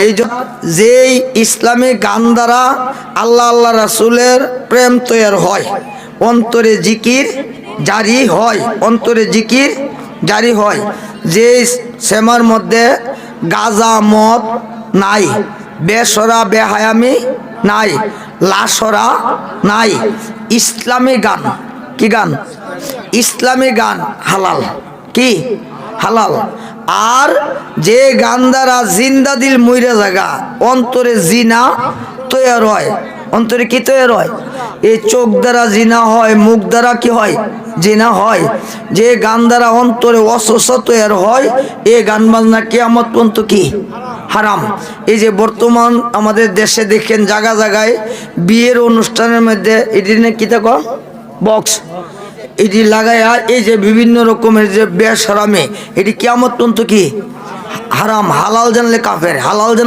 এই যেই ইসলামী গান দ্বারা আল্লাহ আল্লাহ রাসূলের প্রেম তৈরি হয়, অন্তরে জিকির জারি হয়, অন্তরে জিকির জারি হয়। যে সেমার মধ্যে গাজা মদ নাই, বেসরা বেহায়ামি নাই, লাশরা নাই, ইসলামী গান। কি গান? ইসলামী গান হালাল। কি হালাল? আর যে গান দ্বারা জিন্দা দিল মইরা জায়গা, অন্তরে জিনা তৈরি হয়। অন্তরে কি তৈরি হয়? এই চোখ দ্বারা জিনা হয়, মুখ দ্বারা কি হয়? জিনা হয়। যে গান দ্বারা অন্তরে অসুস্থ তৈরি হয়, এই গান বাজনা কিয়ামত পর্যন্ত কি হারাম। এই যে বর্তমান আমাদের দেশে দেখেন জায়গা জায়গায় বিয়ের অনুষ্ঠানের মধ্যে এটি কি দেখো বক্স এটি লাগাইয়া এই যে বিভিন্ন রকমের যে বেশ হারামে, এটি কিয়ামত পর্যন্ত কি হারাম। হালাল জানলে কাফের, হালাল